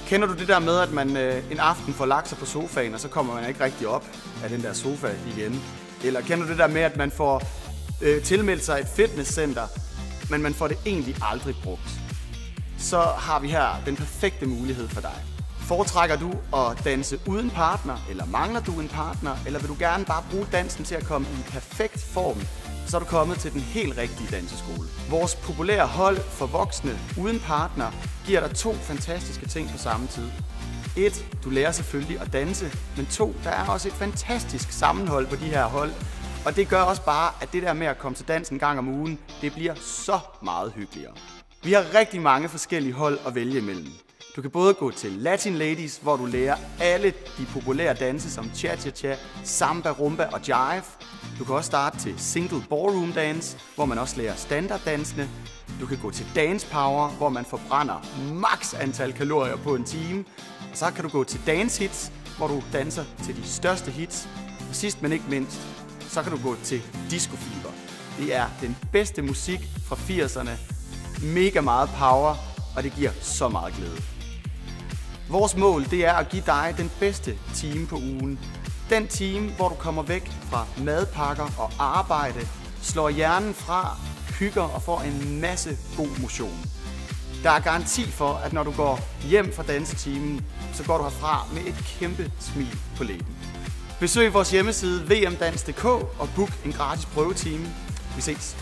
Kender du det der med, at man en aften får lagt sig på sofaen, og så kommer man ikke rigtig op af den der sofa igen? Eller kender du det der med, at man får tilmeldt sig et fitnesscenter, men man får det egentlig aldrig brugt? Så har vi her den perfekte mulighed for dig. Foretrækker du at danse uden partner, eller mangler du en partner, eller vil du gerne bare bruge dansen til at komme i perfekt form, så er du kommet til den helt rigtige danseskole. Vores populære hold for voksne uden partner giver dig 2 fantastiske ting på samme tid. 1. Du lærer selvfølgelig at danse, men 2. Der er også et fantastisk sammenhold på de her hold. Og det gør også bare, at det der med at komme til dans en gang om ugen, det bliver så meget hyggeligere. Vi har rigtig mange forskellige hold at vælge imellem. Du kan både gå til Latin Ladies, hvor du lærer alle de populære danse som cha-cha-cha, samba, rumba og jive. Du kan også starte til Single Ballroom Dance, hvor man også lærer standarddansene. Du kan gå til Dance Power, hvor man forbrænder maks antal kalorier på en time. Og så kan du gå til Dance Hits, hvor du danser til de største hits. Og sidst men ikke mindst, så kan du gå til Disco Fever. Det er den bedste musik fra 80'erne. Mega meget power, og det giver så meget glæde. Vores mål, det er at give dig den bedste time på ugen. Den time, hvor du kommer væk fra madpakker og arbejde, slår hjernen fra, hygger og får en masse god motion. Der er garanti for, at når du går hjem fra dansetimen, så går du herfra med et kæmpe smil på læben. Besøg vores hjemmeside vmdans.dk og book en gratis prøvetime. Vi ses!